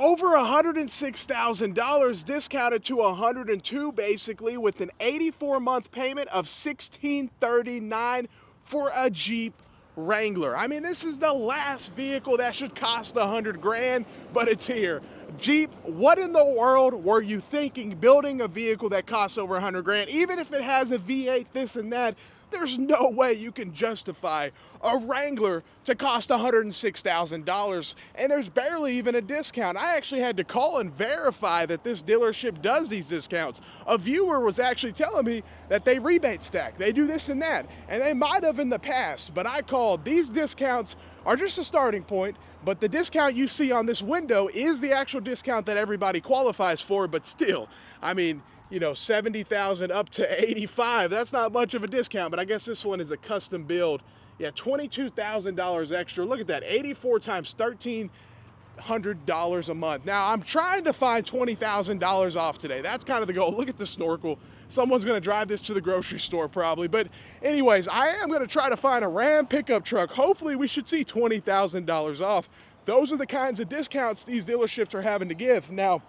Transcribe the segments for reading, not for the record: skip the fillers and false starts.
Over $106,000 discounted to 102 basically, with an 84-month payment of $1,639 for a Jeep Wrangler. I mean, this is the last vehicle that should cost 100 grand, but it's here. Jeep, what in the world were you thinking building a vehicle that costs over 100 grand? Even if it has a V8, this and that, there's no way you can justify a Wrangler to cost $106,000, and there's barely even a discount. I actually had to call and verify that this dealership does these discounts. A viewer was actually telling me that they rebate stack, they do this and that, and they might have in the past, but I called. These discounts are just a starting point, but the discount you see on this window is the actual discount that everybody qualifies for, but still, I mean, you know, 70,000 up to 85, that's not much of a discount, but I guess this one is a custom build. Yeah, $22,000 extra. Look at that, 84 times $1,300 a month. Now, I'm trying to find $20,000 off today. That's kind of the goal. Look at the snorkel. Someone's gonna drive this to the grocery store probably. But anyways, I am gonna try to find a Ram pickup truck. Hopefully we should see $20,000 off. Those are the kinds of discounts these dealerships are having to give. Now,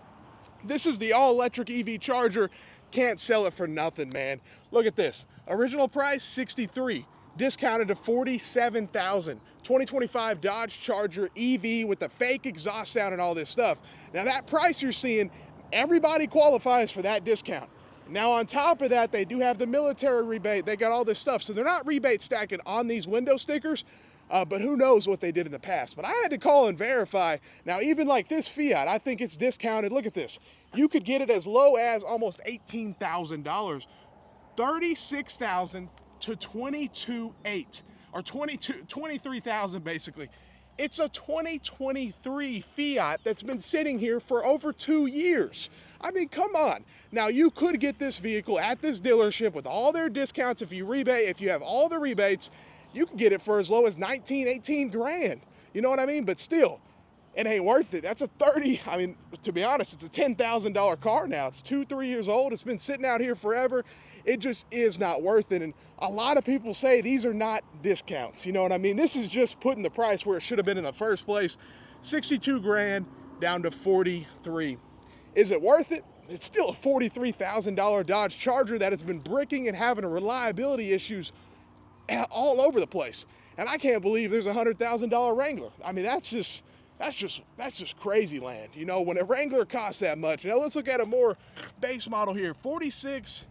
this is the all-electric EV charger. Can't sell it for nothing, man. Look at this. Original price, $63,000. Discounted to $47,000. 2025 Dodge Charger EV with the fake exhaust sound and all this stuff. Now that price you're seeing, everybody qualifies for that discount. Now on top of that, they do have the military rebate. They got all this stuff. So they're not rebate stacking on these window stickers. But who knows what they did in the past. But I had to call and verify. Now, even like this Fiat, I think it's discounted. Look at this. You could get it as low as almost $18,000. $36,000 to $22,800, or $23,000 basically. It's a 2023 Fiat that's been sitting here for over 2 years. I mean, come on. Now, you could get this vehicle at this dealership with all their discounts. If you rebate, if you have all the rebates, you can get it for as low as 19, 18 grand. You know what I mean? But still, it ain't worth it. That's I mean, to be honest, it's a $10,000 car now. It's 2-3 years old. It's been sitting out here forever. It just is not worth it. And a lot of people say these are not discounts. You know what I mean? This is just putting the price where it should have been in the first place. 62 grand down to 43. Is it worth it? It's still a $43,000 Dodge Charger that has been bricking and having reliability issues all over the place. And I can't believe there's a $100,000 Wrangler. I mean, that's just crazy land. You know, when a Wrangler costs that much. Now let's look at a more base model here. 46,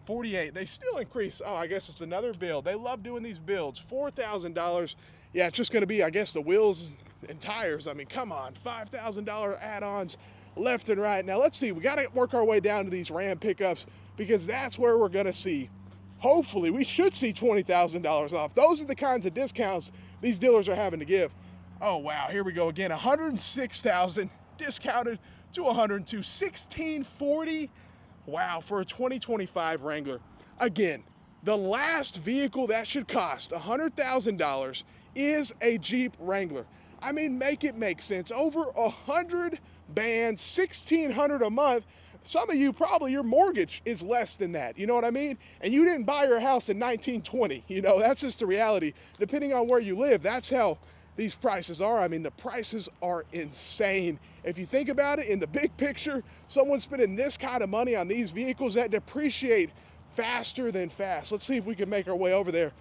48. They still increase. Oh, I guess it's another build. They love doing these builds. $4,000. Yeah, it's just going to be, I guess, the wheels and tires. I mean, come on. $5,000 add-ons left and right. Now let's see. We got to work our way down to these Ram pickups, because that's where we're going to see, hopefully, we should see $20,000 off. Those are the kinds of discounts these dealers are having to give. Oh, wow, here we go again. $106,000 discounted to $102,000. $1,640. Wow, for a 2025 Wrangler. Again, the last vehicle that should cost $100,000 is a Jeep Wrangler. I mean, make it make sense. Over 100 bands, $1,600 a month. Some of you, probably your mortgage is less than that, you know what I mean? And you didn't buy your house in 1920, you know, that's just the reality. Depending on where you live, that's how these prices are. I mean, the prices are insane. If you think about it, in the big picture, someone spending this kind of money on these vehicles that depreciate faster than fast. Let's see if we can make our way over there.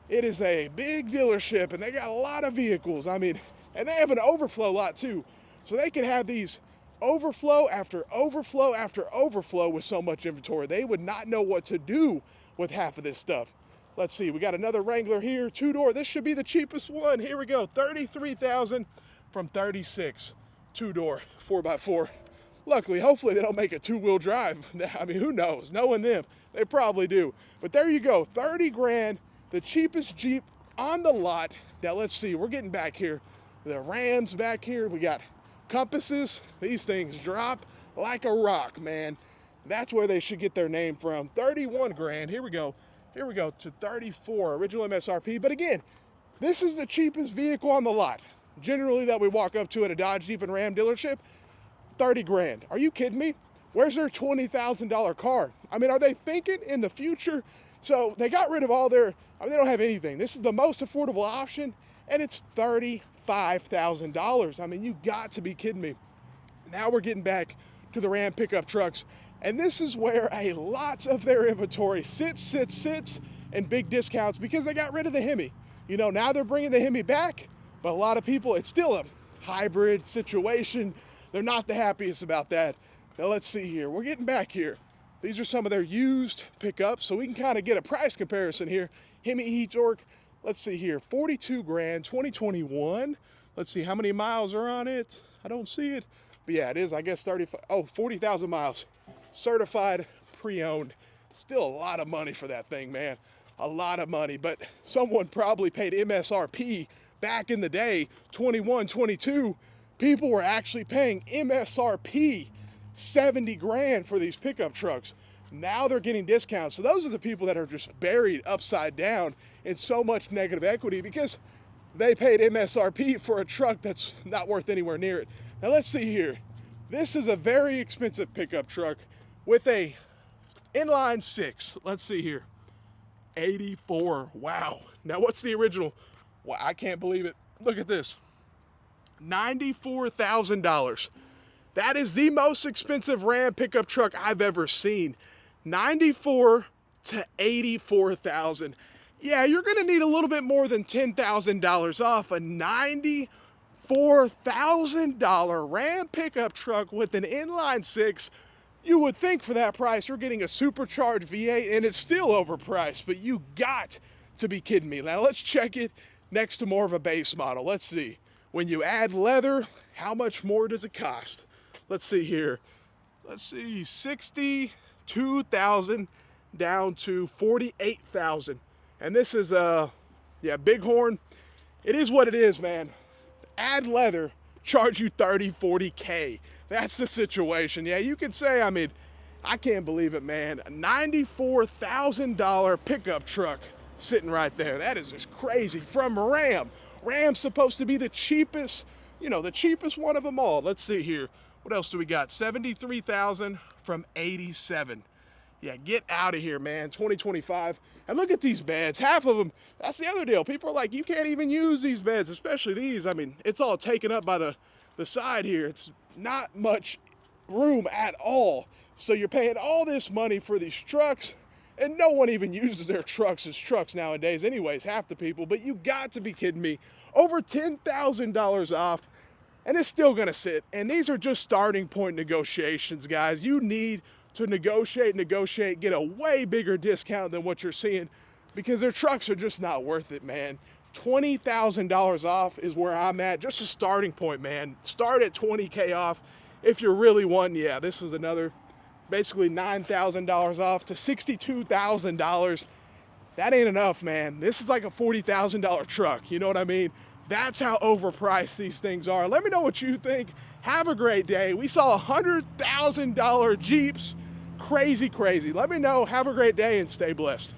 It is a big dealership, and they got a lot of vehicles. I mean, and they have an overflow lot too. So they can have these overflow after overflow after overflow with so much inventory. They would not know what to do with half of this stuff. Let's see, we got another Wrangler here, 2-door. This should be the cheapest one. Here we go, $33,000 from $36,000. 2-door, 4x4. Luckily, hopefully they don't make it 2-wheel drive. I mean, who knows? Knowing them, they probably do. But there you go, 30 grand, the cheapest Jeep on the lot. Now let's see, we're getting back here. The Rams back here, we got Compasses. These things drop like a rock, man. That's where they should get their name from. 31 grand. Here we go to 34 original MSRP. But again, this is the cheapest vehicle on the lot generally that we walk up to at a Dodge, Jeep, and Ram dealership. 30 grand. Are you kidding me? Where's their $20,000 car? I mean, are they thinking in the future? So they got rid of all their, I mean, they don't have anything. This is the most affordable option, and it's $35,000. I mean, you got to be kidding me. Now we're getting back to the Ram pickup trucks. And this is where a lot of their inventory sits, and big discounts because they got rid of the Hemi. You know, now they're bringing the Hemi back, but a lot of people, it's still a hybrid situation. They're not the happiest about that. Now let's see here. We're getting back here. These are some of their used pickups, so we can kind of get a price comparison here. Hemi E-Torque, let's see here, 42 grand, 2021. Let's see how many miles are on it. I don't see it, but yeah, it is, I guess 40,000 miles. Certified, pre-owned. Still a lot of money for that thing, man. A lot of money, but someone probably paid MSRP back in the day, 21, 22. People were actually paying MSRP 70 grand for these pickup trucks. Now they're getting discounts. So those are the people that are just buried upside down in so much negative equity because they paid MSRP for a truck that's not worth anywhere near it. Now let's see here. This is a very expensive pickup truck with a inline six. Let's see here. 84. Wow. Now what's the original? Well, I can't believe it. Look at this. $94,000. That is the most expensive Ram pickup truck I've ever seen. 94 to 84,000. Yeah, you're gonna need a little bit more than $10,000 off a $94,000 Ram pickup truck with an inline six. You would think for that price you're getting a supercharged V8, and it's still overpriced, but you got to be kidding me. Now let's check it next to more of a base model. Let's see. When you add leather, how much more does it cost? Let's see here. Let's see, 62,000 down to 48,000. And this is Bighorn. It is what it is, man. Add leather, charge you 30, 40K. That's the situation. Yeah, you can say, I mean, I can't believe it, man. A $94,000 pickup truck sitting right there. That is just crazy from Ram. Ram's supposed to be the cheapest, you know, the cheapest one of them all. Let's see here. What else do we got? 73,000 from 87. Yeah, get out of here, man. 2025. And look at these beds. Half of them, that's the other deal. People are like, you can't even use these beds, especially these. I mean, it's all taken up by the side here. It's not much room at all. So you're paying all this money for these trucks, and no one even uses their trucks as trucks nowadays anyways, half the people. But you got to be kidding me. Over $10,000 off, and it's still gonna sit. And these are just starting point negotiations, guys. You need to negotiate, get a way bigger discount than what you're seeing because their trucks are just not worth it, man. $20,000 off is where I'm at, just a starting point, man. Start at 20K off. If you're really wanting, yeah, this is another basically $9,000 off to $62,000. That ain't enough, man. This is like a $40,000 truck, you know what I mean? That's how overpriced these things are. Let me know what you think. Have a great day. We saw $100,000 Jeeps. Crazy, crazy. Let me know. Have a great day and stay blessed.